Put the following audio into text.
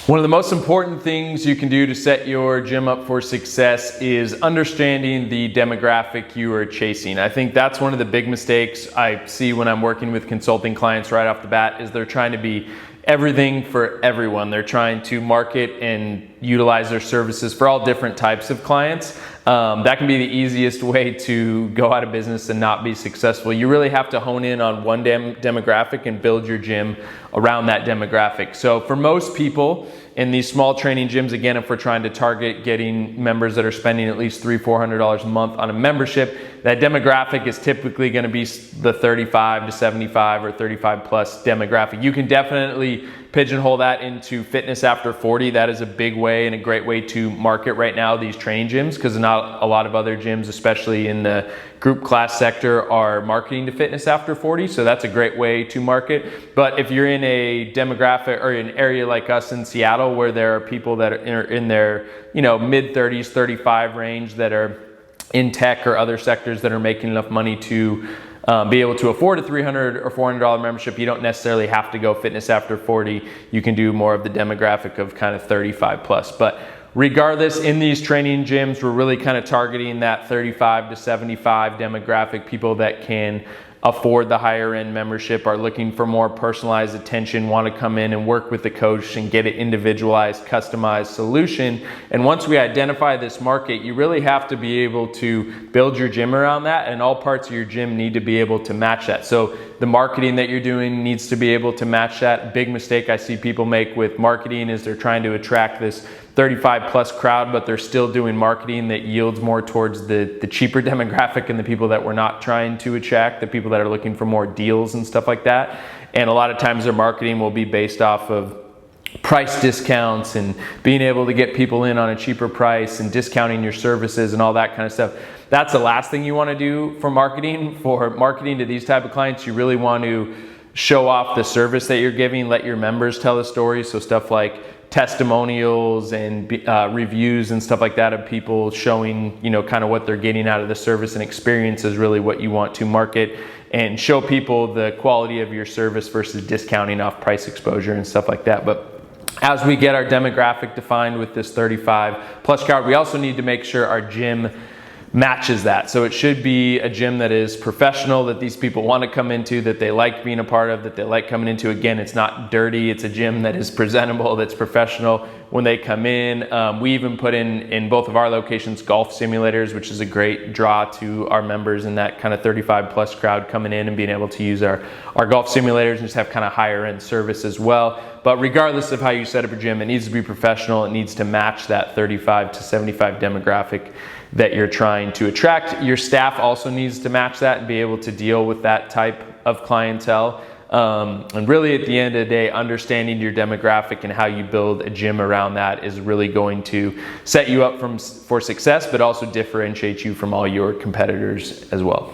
One of the most important things you can do to set your gym up for success is understanding the demographic you are chasing. I think that's one of the big mistakes I see when I'm working with consulting clients right off the bat is they're trying to be everything for everyone. They're trying to market and utilize their services for all different types of clients. That can be the easiest way to go out of business and not be successful. You really have to hone in on one demographic and build your gym around that demographic. So for most people in these small training gyms, again, if we're trying to target getting members that are spending at least $300-400 a month on a membership, that demographic is typically going to be the 35 to 75 or 35 plus demographic. You can definitely pigeonhole that into fitness after 40. That is a big way and a great way to market right now, these training gyms, because not a lot of other gyms, especially in the group class sector, are marketing to fitness after 40. So that's a great way to market. But if you're in a demographic or an area like us in Seattle, where there are people that are in their mid 30s, 35 range that are in tech or other sectors that are making enough money to be able to afford a $300 or $400 membership, you don't necessarily have to go fitness after 40. You can do more of the demographic of kind of 35 plus. But regardless, in these training gyms, we're really kind of targeting that 35 to 75 demographic, people that can afford the higher end membership, are looking for more personalized attention, want to come in and work with the coach and get an individualized, customized solution. And once we identify this market, you really have to be able to build your gym around that, and all parts of your gym need to be able to match that. So the marketing that you're doing needs to be able to match that. A big mistake I see people make with marketing is they're trying to attract this 35 plus crowd, but they're still doing marketing that yields more towards the cheaper demographic and the people that we're not trying to attract, the people that are looking for more deals and stuff like that. And a lot of times their marketing will be based off of price discounts and being able to get people in on a cheaper price and discounting your services and all that kind of stuff. That's the last thing you want to do for marketing. For marketing to these type of clients, you really want to show off the service that you're giving, let your members tell the story. So stuff like testimonials and reviews and stuff like that of people showing, kind of what they're getting out of the service and experience is really what you want to market, and show people the quality of your service versus discounting off price exposure and stuff like that. But as we get our demographic defined with this 35 plus crowd, we also need to make sure our gym matches that. So it should be a gym that is professional, that these people want to come into, that they like being a part of, that they like coming into. Again, it's not dirty. It's a gym that is presentable, that's professional when they come in. We even put in both of our locations golf simulators, which is a great draw to our members in that kind of 35 plus crowd coming in and being able to use our golf simulators and just have kind of higher end service as well. But regardless of how you set up a gym, it needs to be professional. It needs to match that 35 to 75 demographic that you're trying to attract. Your staff also needs to match that and be able to deal with that type of clientele. And really at the end of the day, understanding your demographic and how you build a gym around that is really going to set you up for success, but also differentiate you from all your competitors as well.